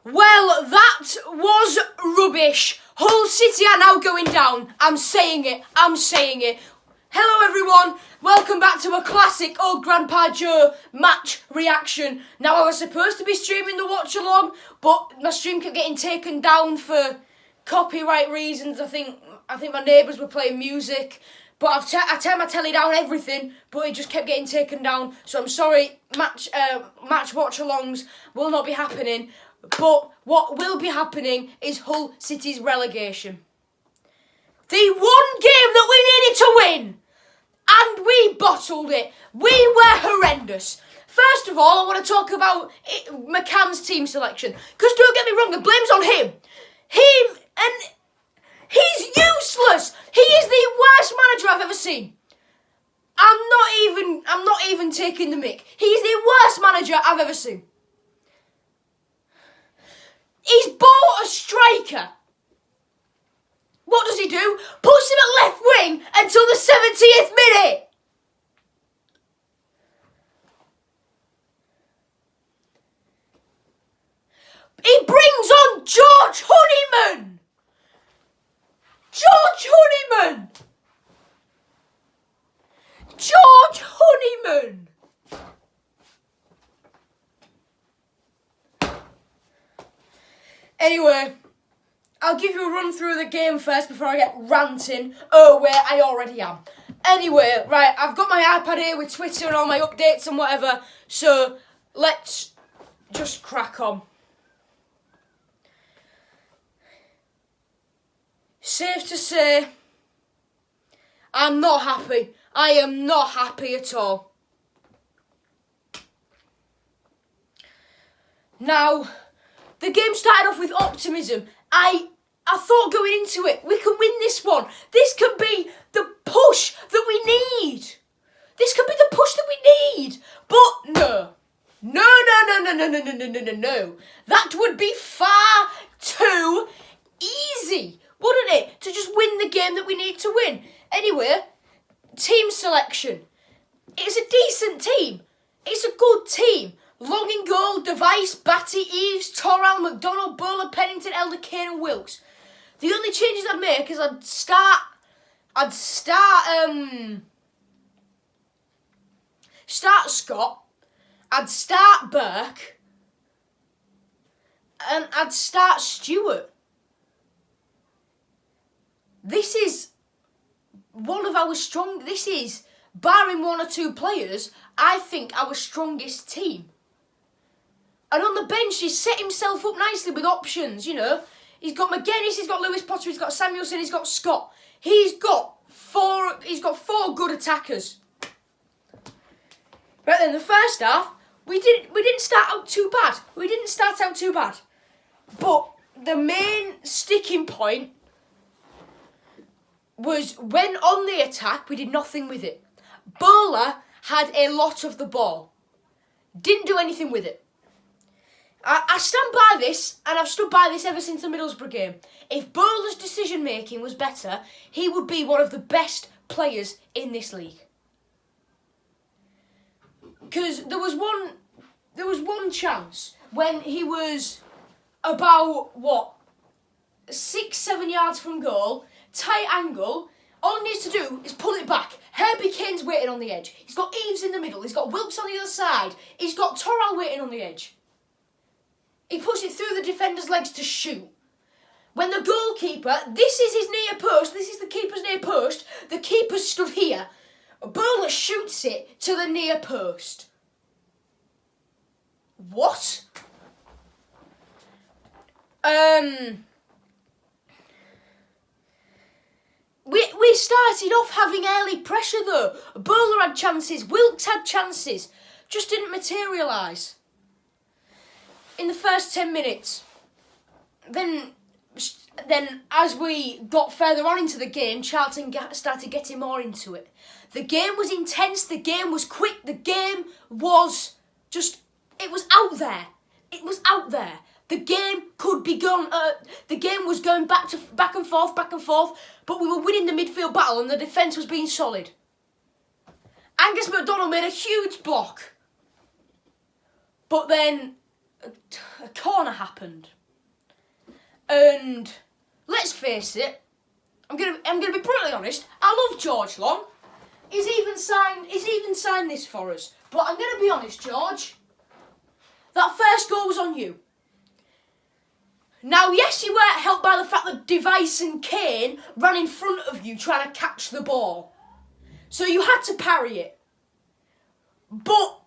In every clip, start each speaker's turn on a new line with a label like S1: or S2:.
S1: Well, that was rubbish. Hull City are now going down. I'm saying it. Hello everyone, welcome back to a classic Old Grandpa Joe match reaction. Now I was supposed to be streaming the watch along, but my stream kept getting taken down for copyright reasons. I think my neighbours were playing music, but I turned my telly down, everything, but it just kept getting taken down. So I'm sorry, match watch alongs will not be happening. But what will be happening is Hull City's relegation. The one game that we needed to win, and we bottled it. We were horrendous. First of all, I want to talk about McCann's team selection. Because don't get me wrong, the blame's on him. He's useless. He is the worst manager I've ever seen. I'm not even taking the mick. He's the worst manager I've ever seen. He's bought a striker. What does he do? Puts him at left wing until the 70th minute. He brings on George Honeyman. George Honeyman. Anyway, I'll give you a run through the game first before I get ranting. Oh, wait, I already am. Anyway, right, I've got my iPad here with Twitter and all my updates and whatever, so let's just crack on. Safe to say, I'm not happy. I am not happy at all. Now, the game started off with optimism. I thought going into it, we can win this one. This could be the push that we need. But no. No. That would be far too easy, wouldn't it? To just win the game that we need to win. Anyway, team selection. It's a decent team. It's a good team. Long in goal, Device, Batty, Eves, Torral, McDonald, Bowler, Pennington, Elder, Kane and Wilkes. The only changes I'd make is I'd start Scott, I'd start Burke, and I'd start Stewart. This is barring one or two players, I think our strongest team. And on the bench, he's set himself up nicely with options, you know. He's got McGuinness, he's got Lewis Potter, he's got Samuelson, he's got Scott. He's got four good attackers. Right then, the first half, we didn't start out too bad. But the main sticking point was when on the attack, we did nothing with it. Bowler had a lot of the ball. Didn't do anything with it. I stand by this, and I've stood by this ever since the Middlesbrough game. If Bowler's decision-making was better, he would be one of the best players in this league. Because there was one chance when he was about, 6-7 yards from goal, tight angle. All he needs to do is pull it back. Herbie Kane's waiting on the edge. He's got Eves in the middle. He's got Wilkes on the other side. He's got Torral waiting on the edge. He puts it through the defender's legs to shoot. When the goalkeeper, this is his near post, this is the keeper's near post, the keeper's stood here. Bowler shoots it to the near post. What? We started off having early pressure though. Bowler had chances, Wilkes had chances, just didn't materialise. In the first 10 minutes. Then as we got further on into the game, Charlton started getting more into it. The game was intense, the game was quick, the game was just, it was out there. The game could be gone. The game was going back and forth, but we were winning the midfield battle and the defence was being solid. Angus McDonald made a huge block. But then a corner corner happened. And let's face it, I'm gonna be brutally honest. I love George Long. He's even signed this for us. But I'm gonna be honest, George. That first goal was on you. Now, yes, you weren't helped by the fact that Device and Kane ran in front of you trying to catch the ball. So you had to parry it. But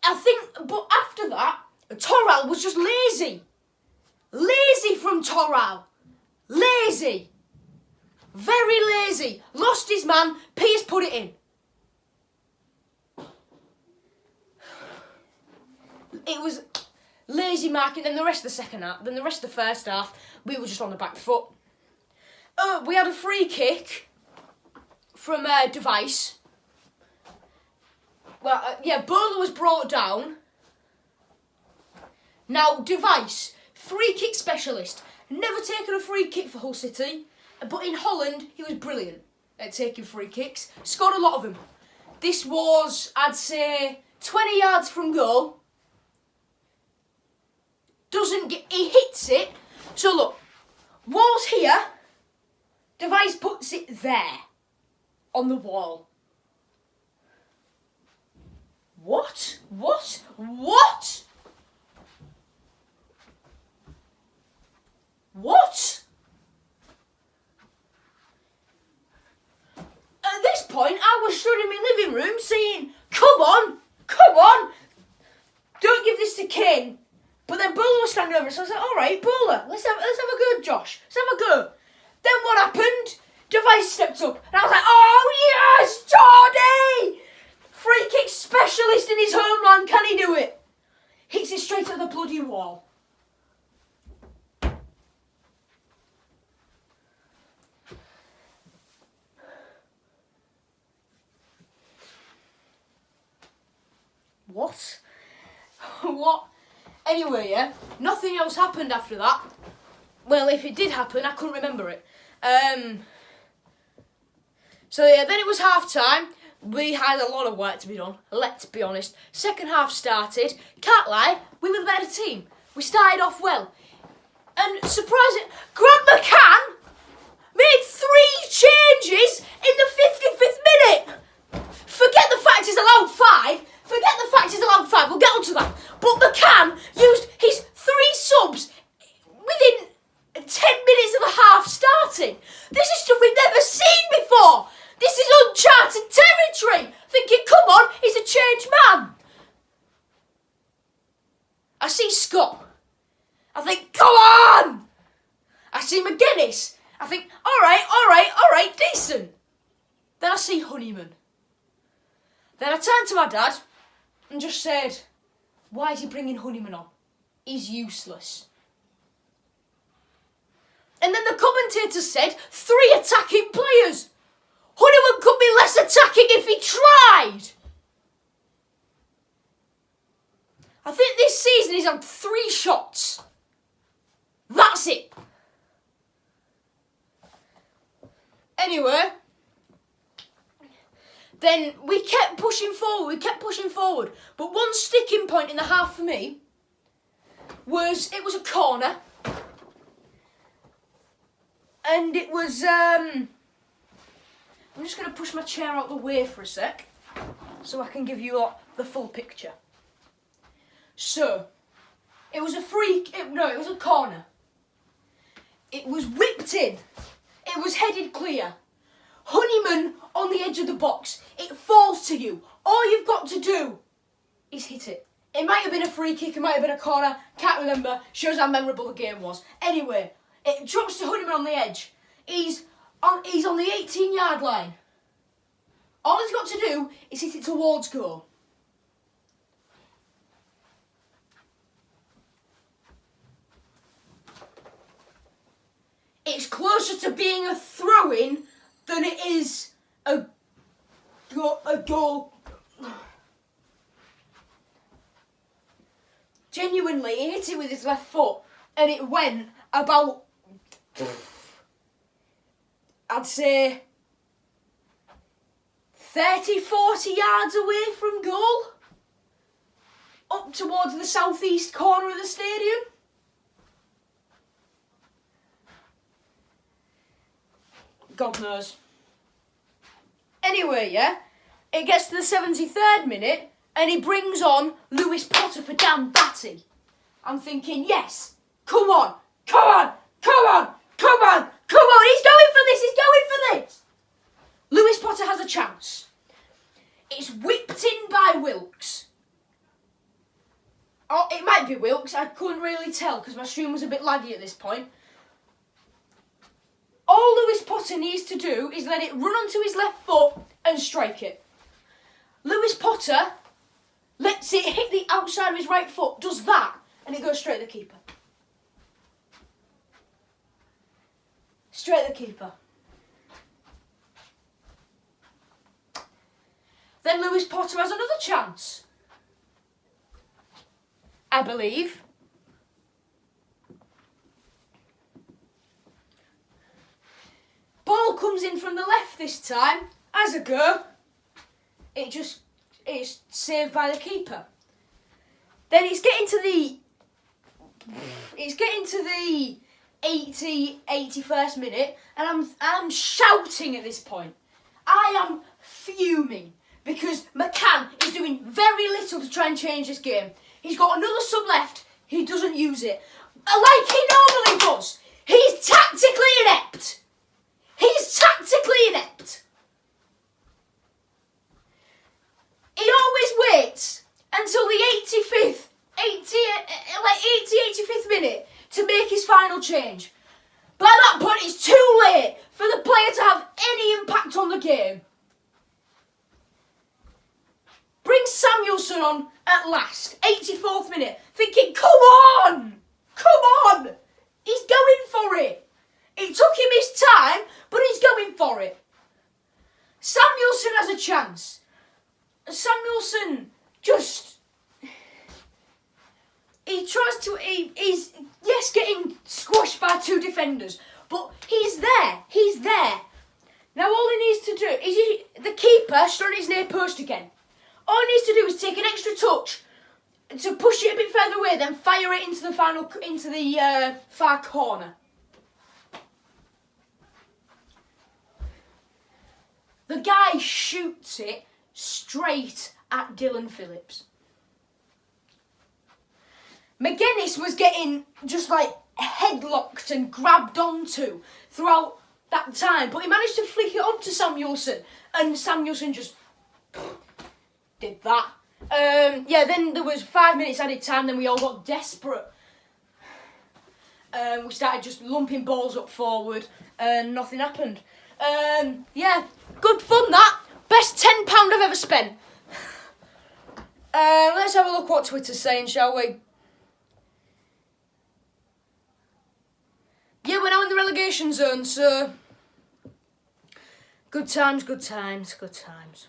S1: after that, Toral was just lazy. Lazy from Toral. Lazy. Very lazy. Lost his man. Pierce put it in. It was lazy marking. Then the rest of the second half, then the rest of the first half, we were just on the back foot. We had a free kick from Device. Well, Bowler was brought down. Now, Device, free kick specialist. Never taken a free kick for Hull City, but in Holland, he was brilliant at taking free kicks. Scored a lot of them. This was, I'd say, 20 yards from goal. He hits it. So look, wall's here. Device puts it there, on the wall. What? At this point, I was stood in my living room saying, come on, don't give this to King. But then Bowler was standing over, so I was like, all right, Bowler, let's have a go, Josh. Let's have a go. Then what happened? Device stepped up, and I was like, oh yes, Jordy! Free kick specialist in his homeland, can he do it? Hits it straight at the bloody wall. What? What? Anyway, nothing else happened after that. Well, if it did happen, I couldn't remember it. So then it was half time. We had a lot of work to be done, let's be honest. Second half started. Can't lie, we were the better team. We started off well. And surprising, Grant McCann made 3 changes in the 55th minute. Forget the fact he's allowed 5. We'll get onto that. But McCann used his 3 subs within 10 minutes of the half starting. This is stuff we've never seen before. This is uncharted territory. Thinking, come on, he's a changed man. I see Scott. I think, come on. I see McGuinness. I think, all right, decent. Then I see Honeyman. Then I turned to my dad and just said, why is he bringing Honeyman on? He's useless. And then the commentator said, 3 attacking players. Honeyman could be less attacking if he tried. I think this season he's had 3 shots. That's it. Anyway, then we kept pushing forward. But one sticking point in the half for me was, it was a corner. And it was, I'm just going to push my chair out the way for a sec, so I can give you the full picture. So, it was a it was a corner. It was whipped in. It was headed clear. Honeyman on the edge of the box. It falls to you. All you've got to do is hit it. It might have been a free kick, it might have been a corner, can't remember. Shows how memorable the game was. Anyway, it drops to Honeyman on the edge. He's on the 18-yard line. All he's got to do is hit it towards goal. It's closer to being a throw-in than it is a goal. Genuinely, he hit it with his left foot and it went about, I'd say, 30, 40 yards away from goal. up towards the southeast corner of the stadium. God knows. Anyway, yeah, it gets to the 73rd minute and he brings on Lewis Potter for Dan Batty. I'm thinking, yes, come on, come on, come on, come on, come on, he's going for this, he's going for this. Lewis Potter has a chance. It's whipped in by Wilkes. Oh, it might be Wilkes, I couldn't really tell because my stream was a bit laggy at this point. All Lewis Potter needs to do is let it run onto his left foot and strike it. Lewis Potter lets it hit the outside of his right foot, does that, and it goes straight at the keeper. Straight at the keeper. Then Lewis Potter has another chance, I believe. Ball comes in from the left this time, has a go. It's saved by the keeper. Then it's getting to the 81st minute, and I'm shouting at this point. I am fuming because McCann is doing very little to try and change this game. He's got another sub left. He doesn't use it like he normally does. He's tactically inept. He's tactically inept. He always waits until the 85th minute to make his final change. By that point, it's too late for the player to have any impact on the game. Bring Samuelson on at last, 84th minute, thinking, come on! Come on! He's going for it. It took him his time, but he's going for it. Samuelson has a chance. Samuelson just... He's getting squashed by two defenders, but he's there. He's there. Now all he needs to do is the keeper stood at his near post again. All he needs to do is take an extra touch to push it a bit further away, then fire it into the far corner. The guy shoots it straight at Dylan Phillips. McGuinness was getting just like headlocked and grabbed onto throughout that time, but he managed to flick it onto Samuelson, and Samuelson just did that. Then there was 5 minutes added time, then we all got desperate. We started just lumping balls up forward, and nothing happened. Good fun that. Best £10 I've ever spent. Let's have a look what Twitter's saying, shall we? Yeah, we're now in the relegation zone, so... Good times, good times, good times.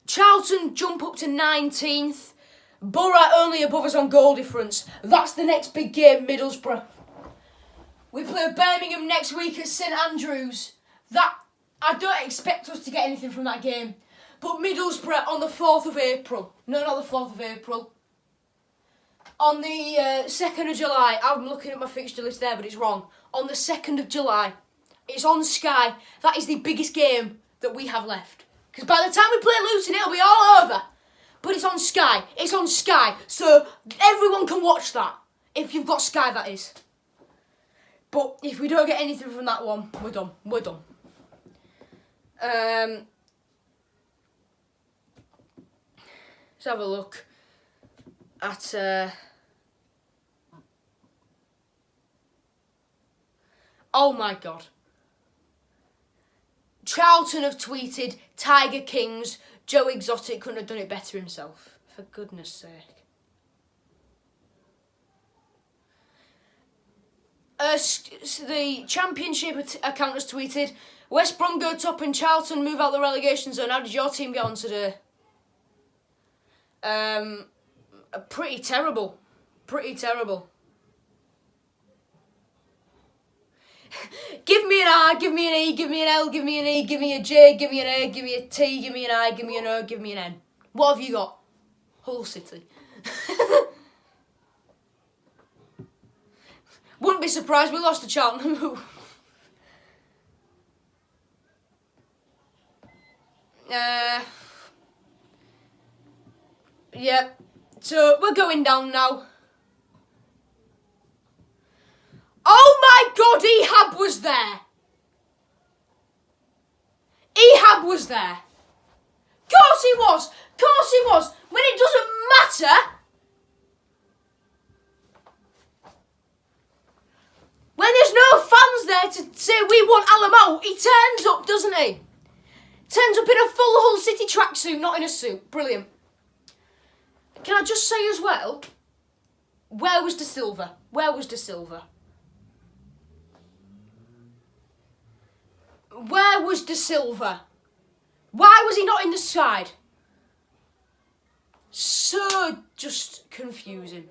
S1: Charlton jump up to 19th. Borough only above us on goal difference. That's the next big game, Middlesbrough. We play Birmingham next week at St Andrews. I don't expect us to get anything from that game. But Middlesbrough on the 4th of April. No, not the 4th of April. On the 2nd of July. I'm looking at my fixture list there, but it's wrong. On the 2nd of July. It's on Sky. That is the biggest game that we have left. Because by the time we play Luton, it'll be all over. But it's on Sky. It's on Sky. So everyone can watch that. If you've got Sky, that is. But if we don't get anything from that one, we're done. We're done. Let's have a look at... Oh my God. Charlton have tweeted, Tiger Kings, Joe Exotic couldn't have done it better himself. For goodness sake. The Championship account has tweeted, West Brom go top and Charlton move out the relegation zone. How did your team get on today? Pretty terrible. Pretty terrible. Give me an R, give me an E, give me an L, give me an E, give me a J, give me an A, give me a T, give me an I, give me an O, give me an N. What have you got? Hull City. Wouldn't be surprised we lost to Charlton. Yeah, so we're going down now. Oh my God, Ehab was there. Ehab was there. Course he was. Course he was. When it doesn't matter. When there's no fans there to say we want Allam Out, he turns up, doesn't he? Turns up in a full Hull City tracksuit, not in a suit. Brilliant. Can I just say as well, where was De Silva? Where was De Silva? Where was De Silva? Why was he not in the side? So just confusing.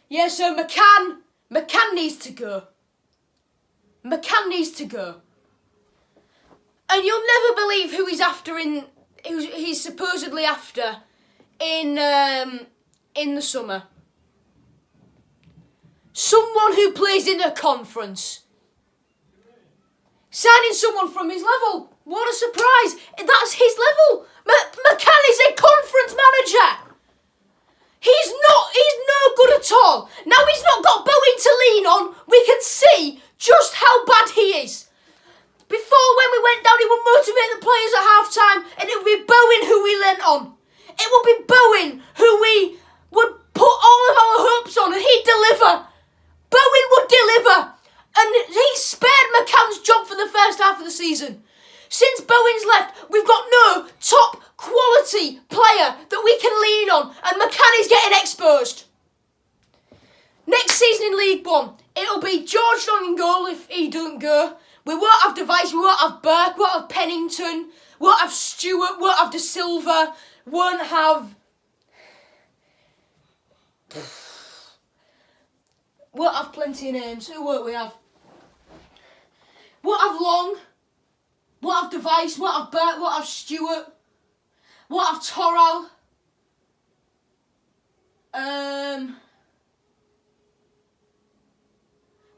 S1: Yeah, so McCann needs to go. McCann needs to go. And you'll never believe who he's supposedly after in the summer. Someone who plays in a conference. Signing someone from his level. What a surprise. That's his level. McCann is a conference manager. He's no good at all. Now he's not got Bowen to lean on. We can see just how bad he is. Before, when we went down, he would motivate the players at half-time, and it would be Bowen who we leant on. It would be Bowen who we would put all of our hopes on, and he'd deliver. Bowen would deliver. And he spared McCann's job for the first half of the season. Since Bowen's left, we've got no top quality player that we can lean on, and McCann is getting exposed. Next season in League One, it'll be George Long in goal if he doesn't go. We won't have Device, we won't have Burke, we won't have Pennington, we won't have Stewart, we won't have De Silva, won't have... Won't have plenty of names. Who won't we have? Won't have Long, won't have Device, won't have Burke, won't have Stewart, won't have Torral.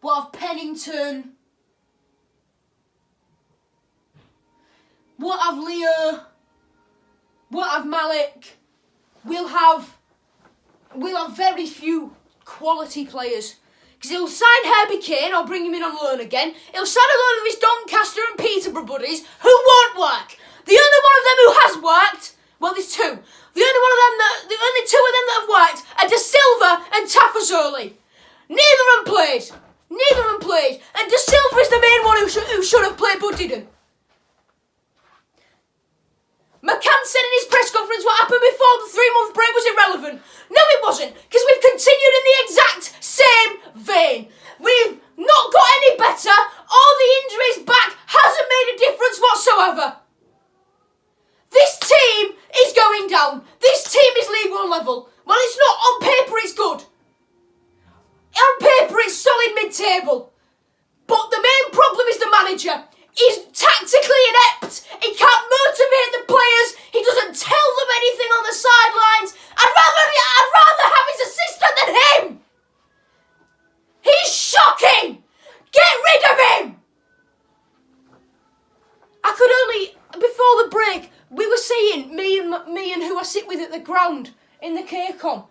S1: We'll have Pennington. We'll have Leo. We'll have Malik. We'll have very few quality players. Because he'll sign Herbie Kane or bring him in on loan again. He'll sign a load of his Doncaster and Peterborough buddies who won't work. The only one of them who has worked, well, there's two. The only two of them that have worked are De Silva and Tafazoli. Neither of them played. And De Silva is the main one who should have played but didn't. McCann said in his press conference what happened before the 3-month break was irrelevant. No, it wasn't, because we've continued in the exact same vein. We've not got any better. All the injuries back hasn't made a difference whatsoever. This team is going down. This team is League One level. Well, it's not. On paper, it's good. On paper, it's solid mid-table. But the main problem is the manager. He's tactically inept. He can't motivate the players. He doesn't tell them anything on the sidelines. I'd rather have his assistant than him. He's shocking. Get rid of him. I could only, before the break, we were saying, me and who I sit with at the ground in the KCOM,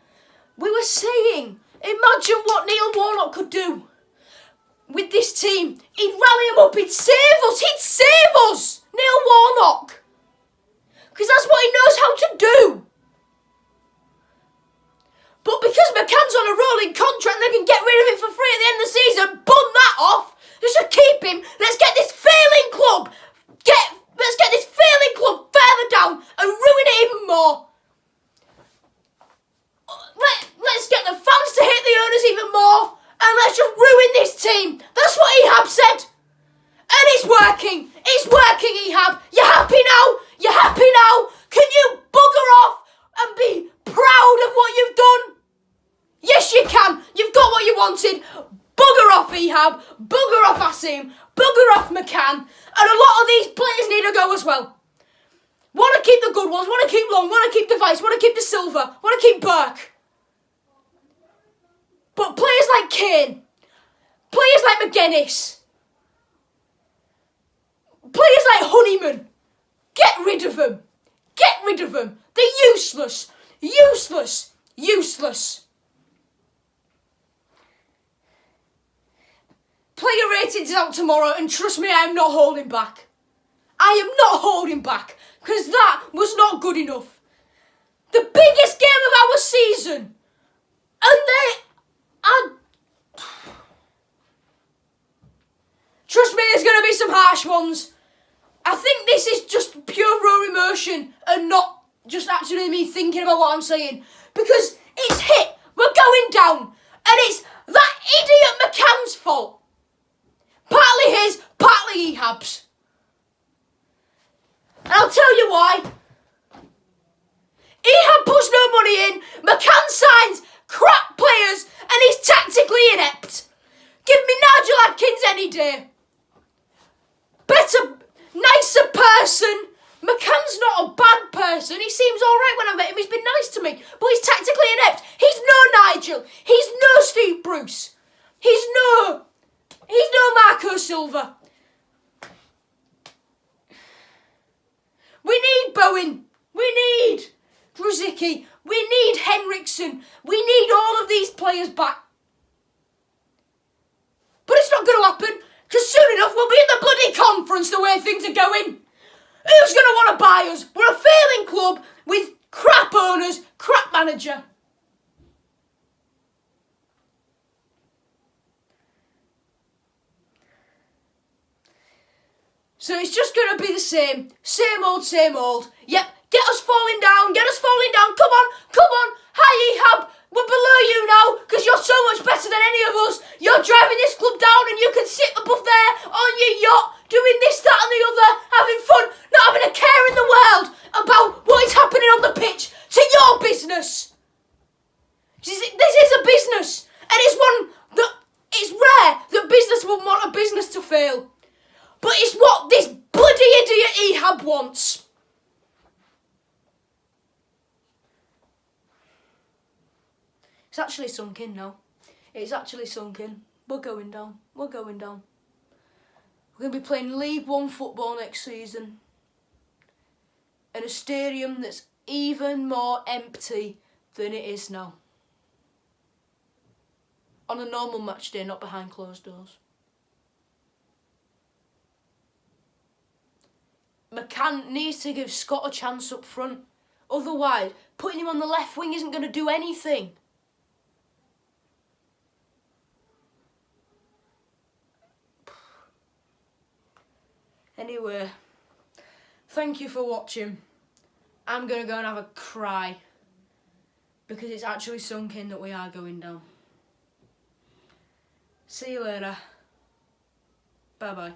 S1: we were saying, imagine what Neil Warnock could do with this team. He'd rally them up, he'd save us, Neil Warnock. Because that's what he knows how to do. But because McCann's on a rolling contract and they can get rid of him for free at the end of the season, bun that off, just to keep him, let's get this failing club further down and ruin it even more. Let's get the fans to hate the owners even more, and let's just ruin this team. That's what Ehab said. And it's working. It's working, Ehab. You're happy now? Can you bugger off and be proud of what you've done? Yes, you can. You've got what you wanted. Bugger off, Ehab. Bugger off, Asim. Bugger off, McCann. And a lot of these players need to go as well. Want to keep the good ones, want to keep Long, want to keep Device, want to keep De Silva, want to keep Burke. But players like Kane, players like McGuinness, players like Honeyman, get rid of them. Get rid of them. They're useless. Useless. Useless. Player ratings out tomorrow, and trust me, I am not holding back. I am not holding back, because that was not good enough. The biggest game of our season, and they are... Trust me, there's going to be some harsh ones. I think this is just pure raw emotion and not just actually me thinking about what I'm saying. Because it's hit, we're going down, and it's that idiot McCann's fault. Partly his, partly Ehab's. And I'll tell you why. Ehab puts no money in, McCann signs crap players, and he's tactically inept. Give me Nigel Adkins any day. Better, nicer person. McCann's not a bad person. He seems alright when I met him. He's been nice to me. But he's tactically inept. He's no Nigel. He's no Steve Bruce. He's no Marco Silva. We need Bowen. We need Ruzicki. We need Henriksen. We need all of these players back. But it's not going to happen, because soon enough we'll be in the bloody conference the way things are going. Who's going to want to buy us? We're a failing club with crap owners, crap manager. So it's just going to be the same. Same old, same old. Yep, get us falling down, Come on. Hi, Ehab. We're below you now, because you're so much better than any of us. You're driving this club down and you can sit above there on your yacht, doing this, that and the other, having fun, not having a care in the world about what is happening on the pitch to your business. This is a business, and it's one that it's rare that business will want a business to fail. But it's what this bloody idiot Ehab wants. It's actually sunk in now. It's actually sunk in. We're going down. We're going down. We're going to be playing League One football next season. In a stadium that's even more empty than it is now. On a normal match day, not behind closed doors. McCann needs to give Scott a chance up front. Otherwise, putting him on the left wing isn't going to do anything. Anyway, thank you for watching. I'm going to go and have a cry, because it's actually sunk in that we are going down. See you later. Bye-bye.